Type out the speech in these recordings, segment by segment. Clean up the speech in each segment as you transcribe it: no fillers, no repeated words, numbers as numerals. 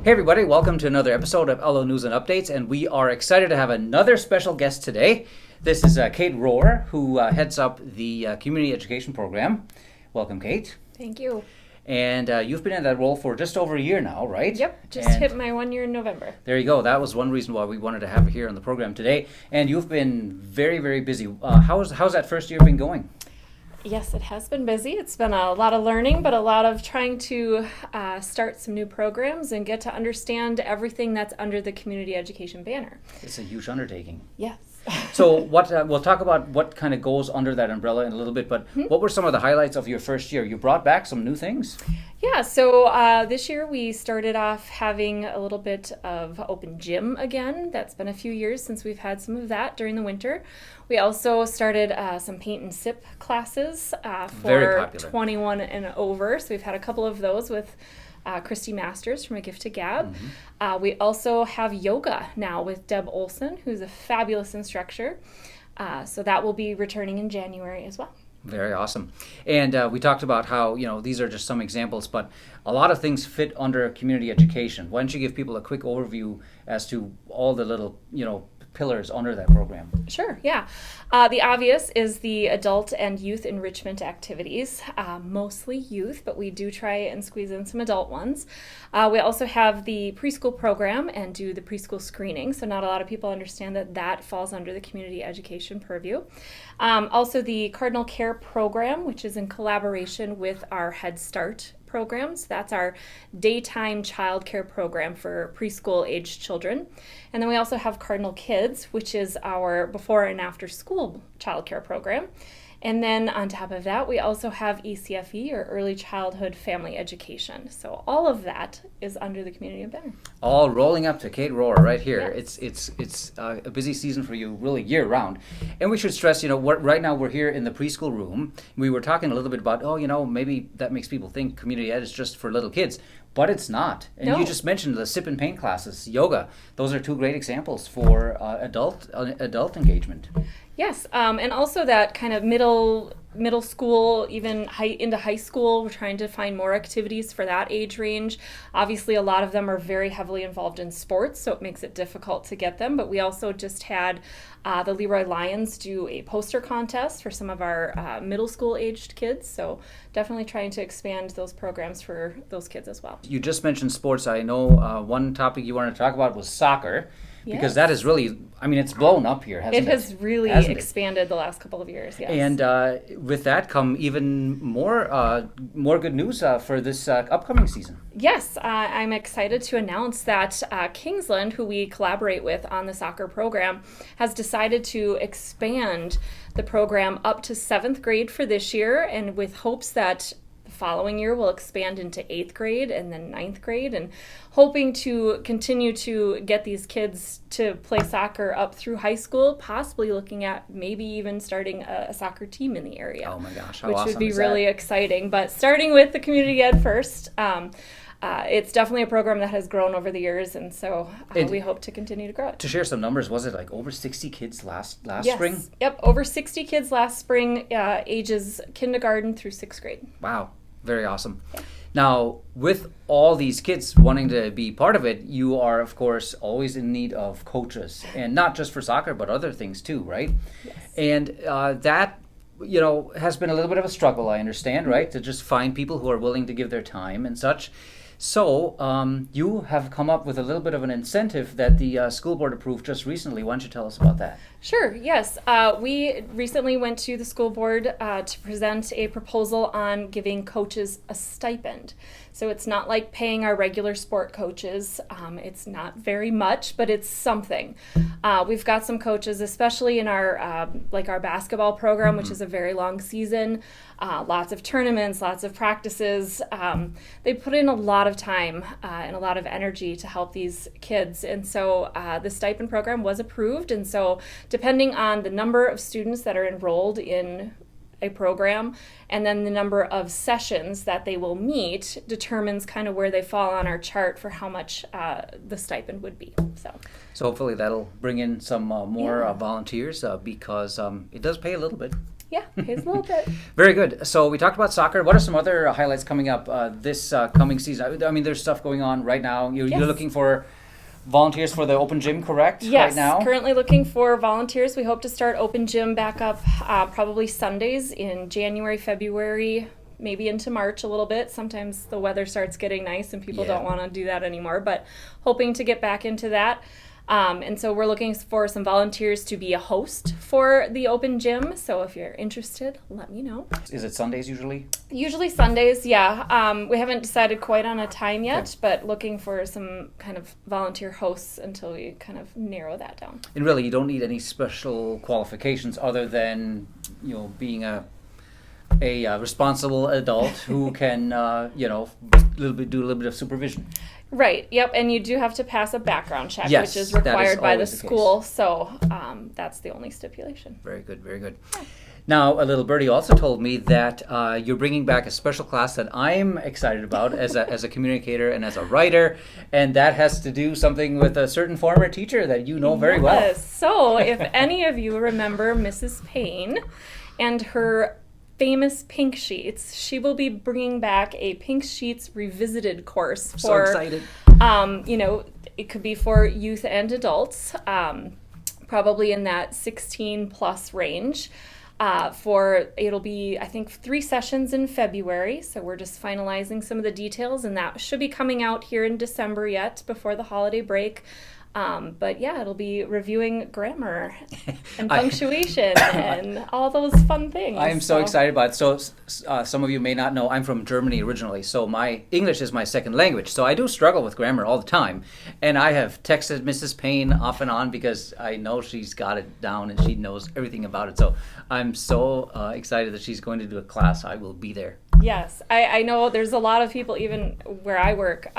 Hey everybody, welcome to another episode of LO News and Updates, and we are excited to have another special guest today. This is Kate Rohrer, who heads up the Community Education program. Welcome, Kate. Thank you. And you've been in that role for just over a year now, right? Yep, just And hit my 1 year in November. there you go. That was one reason why we wanted to have you here on the program today. And you've been very, very busy. How's that first year been going? Yes, it has been busy. It's been a lot of learning, but a lot of trying to start some new programs and get to understand everything that's under the community education banner. It's a huge undertaking. Yes. So what we'll talk about what kind of goes under that umbrella in a little bit, but what were some of the highlights of your first year? You brought back some new things. Yeah, so this year we started off having a little bit of open gym again. That's been a few years since we've had some of that during the winter. We also started some paint and sip classes Very for popular. 21 and over. So we've had a couple of those with Christy Masters from A Gift to Gab. We also have yoga now with Deb Olson, who's a fabulous instructor. So that will be returning in January as well. Very awesome. And we talked about how, these are just some examples, but a lot of things fit under community education. Why don't you give people a quick overview as to all the little, pillars under that program? Sure, yeah. The obvious is the adult and youth enrichment activities, mostly youth, but we do try and squeeze in some adult ones. We also have the preschool program and do the preschool screening, so not a lot of people understand that that falls under the community education purview. Also the Cardinal Care program, which is in collaboration with our Head Start programs. That's our daytime childcare program for preschool aged children. And then we also have Cardinal Kids, which is our before and after school childcare program. And then on top of that, we also have ECFE, or Early Childhood Family Education. So all of that is under the community banner. All rolling up to Kate Rohrer right here. Yes. It's a busy season for you, really year round. And we should stress, right now we're here in the preschool room. We were talking a little bit about, maybe that makes people think community ed is just for little kids. But it's not. And No. you just mentioned the sip and paint classes, yoga. Those are two great examples for adult engagement. Yes, and also that kind of middle school, even into high school, we're trying to find more activities for that age range. Obviously, a lot of them are very heavily involved in sports, so it makes it difficult to get them. But we also just had the Leroy Lions do a poster contest for some of our middle school aged kids. So definitely trying to expand those programs for those kids as well. You just mentioned sports. I know one topic you wanted to talk about was soccer. Because Yes. that is really, it's blown up here, hasn't it? It has really Hasn't it? expanded the last couple of years, yes. And with that come even more good news for this upcoming season. Yes, I'm excited to announce that Kingsland, who we collaborate with on the soccer program, has decided to expand the program up to 7th grade for this year, and with hopes that the following year will expand into 8th grade and then 9th grade, and hoping to continue to get these kids to play soccer up through high school, possibly looking at maybe even starting a soccer team in the area. Oh my gosh, how which awesome would be is really that? exciting. But starting with the community ed first, it's definitely a program that has grown over the years, and so And- we hope to continue to grow it. To share some numbers, was it like over 60 kids last Yes. spring? Yep, over 60 kids last spring, ages kindergarten through 6th grade. Wow, very awesome. Now, with all these kids wanting to be part of it, you are, of course, always in need of coaches, and not just for soccer, but other things too, right? Yes. And that, has been a little bit of a struggle, I understand, right? To just find people who are willing to give their time and such. So you have come up with a little bit of an incentive that the school board approved just recently. Why don't you tell us about that? Sure, yes. We recently went to the school board to present a proposal on giving coaches a stipend. So it's not like paying our regular sport coaches. It's not very much, but it's something. We've got some coaches, especially in our our basketball program, which is a very long season, lots of tournaments, lots of practices. They put in a lot of time and a lot of energy to help these kids. And so the stipend program was approved. And so depending on the number of students that are enrolled in a program and then the number of sessions that they will meet determines kind of where they fall on our chart for how much the stipend would be. So hopefully that'll bring in some more Yeah. volunteers because it does pay a little bit. Yeah, pays a little bit. Very good. So we talked about soccer. What are some other highlights coming up this coming season? I mean, there's stuff going on right now. You're looking for volunteers for the open gym, correct? Yes, right now? Currently looking for volunteers. We hope to start open gym back up probably Sundays in January, February, maybe into March a little bit. Sometimes the weather starts getting nice and people don't want to do that anymore, but hoping to get back into that. And so we're looking for some volunteers to be a host for the open gym. So if you're interested, let me know. Is it Sundays usually? Usually Sundays, yeah. We haven't decided quite on a time yet, but looking for some kind of volunteer hosts until we kind of narrow that down. And really, you don't need any special qualifications other than, being a responsible adult who can, do a little bit of supervision. Right. Yep. And you do have to pass a background check, Yes, which is required by the always the school. So that's the only stipulation. Very good. Very good. Now, a little birdie also told me that you're bringing back a special class that I'm excited about as a communicator and as a writer, and that has to do something with a certain former teacher that you know very well. Yes. So if any of you remember Mrs. Payne and her famous pink sheets, she will be bringing back a pink sheets revisited course for, so excited. It could be for youth and adults, probably in that 16 plus range. It'll be, I think, 3 sessions in February, so we're just finalizing some of the details, and that should be coming out here in December yet, before the holiday break. But yeah, it'll be reviewing grammar and punctuation and all those fun things. I am so excited about it. So some of you may not know, I'm from Germany originally, so my English is my second language. So I do struggle with grammar all the time. And I have texted Mrs. Payne off and on because I know she's got it down and she knows everything about it. So I'm so excited that she's going to do a class. I will be there. Yes, I know there's a lot of people, even where I work,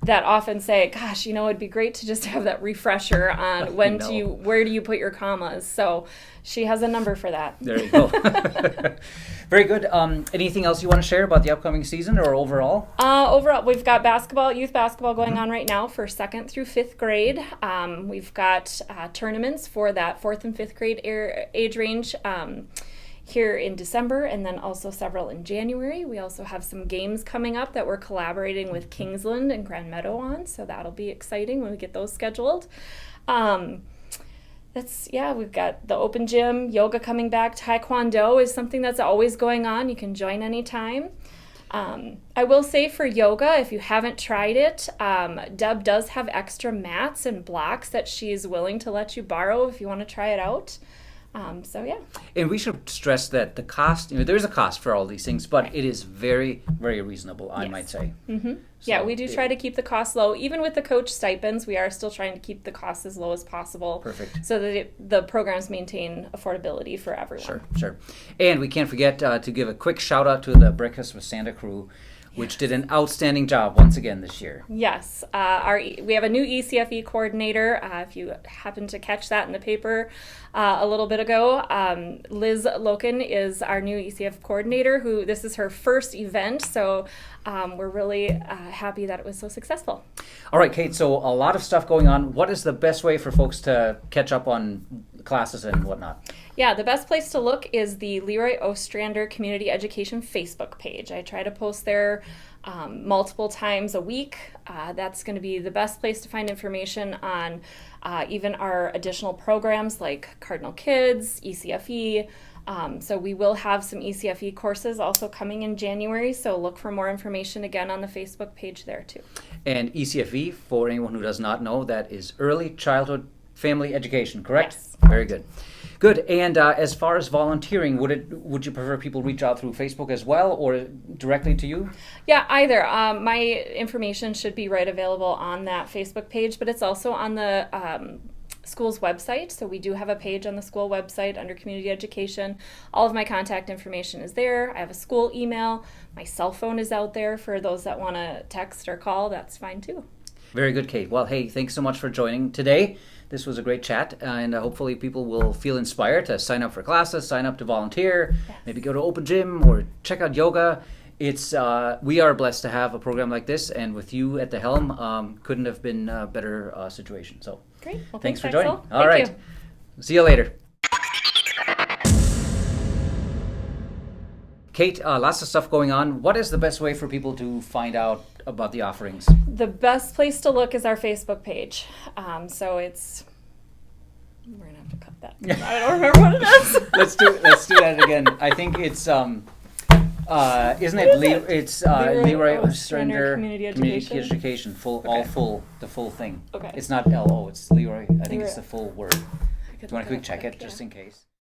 that often say, gosh, it'd be great to just have that refresher on where do you put your commas. So she has a number for that. There you go. Very good. Anything else you want to share about the upcoming season or overall? Overall, we've got youth basketball going on right now for 2nd through 5th grade. We've got tournaments for that 4th and 5th grade age range here in December, and then also several in January. We also have some games coming up that we're collaborating with Kingsland and Grand Meadow on, so that'll be exciting when we get those scheduled. We've got the open gym, yoga coming back, taekwondo is something that's always going on. You can join anytime. I will say for yoga, if you haven't tried it, Deb does have extra mats and blocks that she's willing to let you borrow if you want to try it out. And we should stress that the cost, there's a cost for all these things, but it is very, very reasonable, I might say. Mm-hmm. So we do try to keep the costs low. Even with the coach stipends, we are still trying to keep the costs as low as possible. Perfect. So that the programs maintain affordability for everyone. Sure. And we can't forget to give a quick shout out to the Breakfast with Santa crew, which did an outstanding job once again this year. Yes. We have a new ECFE coordinator. If you happen to catch that in the paper a little bit ago, Liz Loken is our new ECF coordinator, this is her first event. So we're really happy that it was so successful. All right, Kate, so a lot of stuff going on. What is the best way for folks to catch up on classes and whatnot? Yeah, the best place to look is the Leroy Ostrander Community Education Facebook page. I try to post there multiple times a week. That's going to be the best place to find information on even our additional programs like Cardinal Kids, ECFE. So we will have some ECFE courses also coming in January, so look for more information again on the Facebook page there too. And ECFE, for anyone who does not know, that is Early Childhood Family Education, correct? Yes. Very good. Good. And as far as volunteering, would you prefer people reach out through Facebook as well or directly to you? Yeah, either. My information should be available on that Facebook page, but it's also on the school's website. So we do have a page on the school website under community education. All of my contact information is there. I have a school email. My cell phone is out there for those that want to text or call. That's fine too. Very good, Kate. Well, hey, thanks so much for joining today. This was a great chat, and hopefully people will feel inspired to sign up for classes, sign up to volunteer, maybe go to open gym or check out yoga. We are blessed to have a program like this, and with you at the helm, couldn't have been a better situation. So, great. Well, thanks for Axel. joining. All right. Thank you. See you later. Kate, lots of stuff going on. What is the best way for people to find out about the offerings? The best place to look is our Facebook page. So it's, we're gonna have to cut that. I don't remember what it is. Let's do that again. I think it's isn't it? It's Leroy Ostrander Community Education. The full thing. Okay. It's not LO. It's Leroy. I think it's the full word. Do you want to quick check it yeah. just in case?